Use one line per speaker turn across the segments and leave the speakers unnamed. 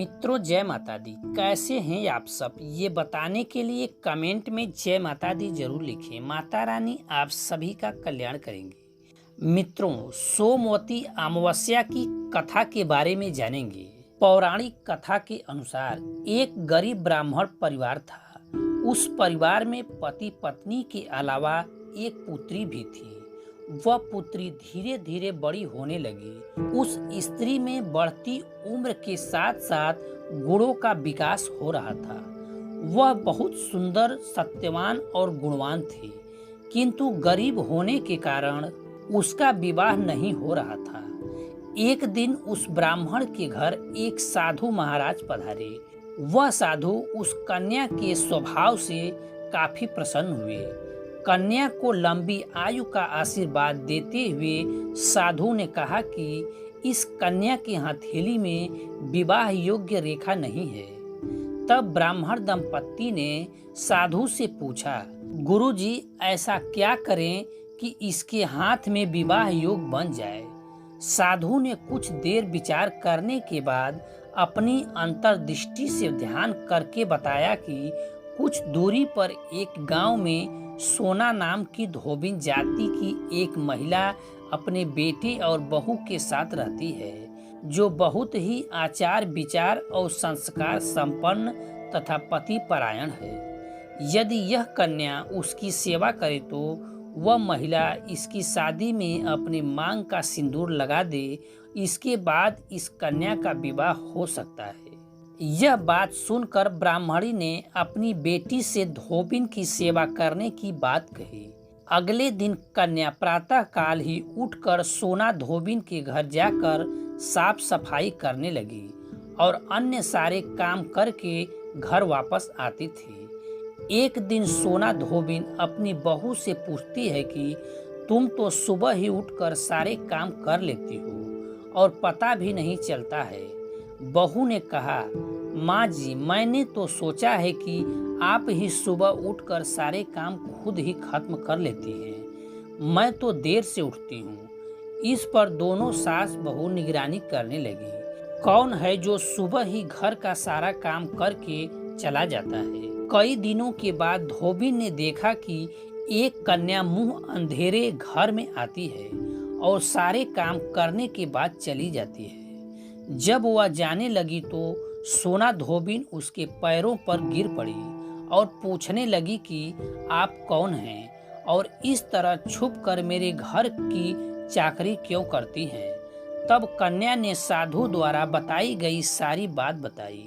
मित्रों, जय माता दी। कैसे हैं आप सब, ये बताने के लिए कमेंट में जय माता दी जरूर लिखें। माता रानी आप सभी का कल्याण करेंगे। मित्रों, सोमवती अमावस्या की कथा के बारे में जानेंगे। पौराणिक कथा के अनुसार एक गरीब ब्राह्मण परिवार था। उस परिवार में पति पत्नी के अलावा एक पुत्री भी थी। वह पुत्री धीरे धीरे बड़ी होने लगी। उस स्त्री में बढ़ती उम्र के साथ साथ गुणों का विकास हो रहा था। वह बहुत सुंदर, सत्यवान और गुणवान थी, किंतु गरीब होने के कारण उसका विवाह नहीं हो रहा था। एक दिन उस ब्राह्मण के घर एक साधु महाराज पधारे। वह साधु उस कन्या के स्वभाव से काफी प्रसन्न हुए। कन्या को लंबी आयु का आशीर्वाद देते हुए साधु ने कहा कि इस कन्या की हथेली में विवाह योग्य रेखा नहीं है। तब ब्राह्मण दंपत्ति ने साधु से पूछा, गुरुजी, ऐसा क्या करें कि इसके हाथ में विवाह योग बन जाए? साधु ने कुछ देर विचार करने के बाद अपनी अंतर्दृष्टि से ध्यान करके बताया कि कुछ दूरी पर एक गांव में सोना नाम की धोबिन जाति की एक महिला अपने बेटे और बहू के साथ रहती है, जो बहुत ही आचार विचार और संस्कार संपन्न तथा पति परायण है। यदि यह कन्या उसकी सेवा करे तो वह महिला इसकी शादी में अपने मांग का सिंदूर लगा दे। इसके बाद इस कन्या का विवाह हो सकता है। यह बात सुनकर ब्राह्मणी ने अपनी बेटी से धोबिन की सेवा करने की बात कही। अगले दिन कन्या प्रातः काल ही उठकर सोना धोबिन के घर जाकर साफ सफाई करने लगी और अन्य सारे काम करके घर वापस आती थी। एक दिन सोना धोबिन अपनी बहू से पूछती है कि तुम तो सुबह ही उठकर सारे काम कर लेती हो और पता भी नहीं चलता है। बहू ने कहा, माँ जी, मैंने तो सोचा है कि आप ही सुबह उठकर सारे काम खुद ही खत्म कर लेती हैं। मैं तो देर से उठती हूँ। इस पर दोनों सास बहू निगरानी करने लगी। कौन है जो सुबह ही घर का सारा काम करके चला जाता है? कई दिनों के बाद धोबिन ने देखा कि एक कन्या मुंह अंधेरे घर में आती है और सारे काम करने के बाद चली जाती है। जब वह जाने लगी तो सोना धोबिन उसके पैरों पर गिर पड़ी और पूछने लगी कि आप कौन हैं और इस तरह छुप कर मेरे घर की चाकरी क्यों करती हैं? तब कन्या ने साधु द्वारा बताई गई सारी बात बताई।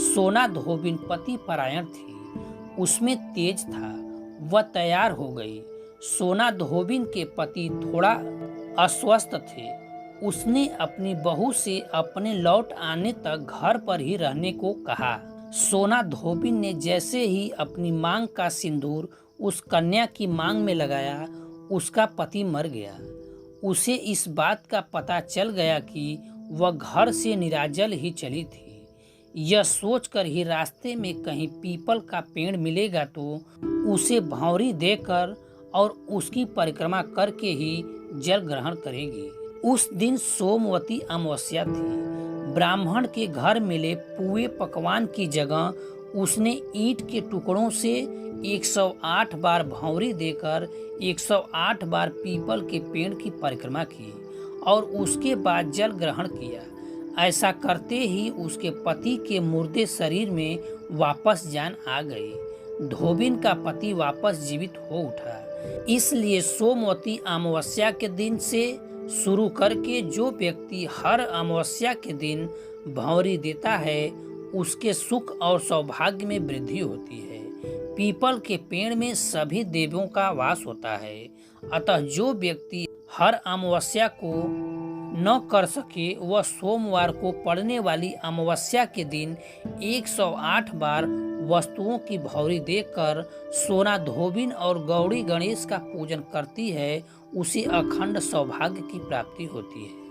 सोना धोबिन पति परायण थी, उसमें तेज था। वह तैयार हो गई। सोना धोबिन के पति थोड़ा अस्वस्थ थे। उसने अपनी बहू से अपने लौट आने तक घर पर ही रहने को कहा। सोना धोबिन ने जैसे ही अपनी मांग का सिंदूर उस कन्या की मांग में लगाया, उसका पति मर गया। उसे इस बात का पता चल गया कि वह घर से निराजल ही चली थी। यह सोचकर ही रास्ते में कहीं पीपल का पेड़ मिलेगा तो उसे भौंरी देकर और उसकी परिक्रमा करके ही जल ग्रहण करेगी। उस दिन सोमवती अमावस्या थी। ब्राह्मण के घर मिले पुए पकवान की जगह उसने ईंट के टुकड़ों से 108 बार भौंरी देकर 108 बार पीपल के पेड़ की परिक्रमा की और उसके बाद जल ग्रहण किया। ऐसा करते ही उसके पति के मुर्दे शरीर में वापस जान आ गई। धोबिन का पति वापस जीवित हो उठा। इसलिए सोमवती अमावस्या के दिन से शुरू करके जो व्यक्ति हर अमावस्या के दिन भौंरी देता है, उसके सुख और सौभाग्य में वृद्धि होती है। पीपल के पेड़ में सभी देवों का वास होता है। अतः जो व्यक्ति हर अमावस्या को न कर सके, वह सोमवार को पड़ने वाली अमावस्या के दिन 108 बार वस्तुओं की भौरी देकर सोना धोबिन और गौरी गणेश का पूजन करती है, उसे अखंड सौभाग्य की प्राप्ति होती है।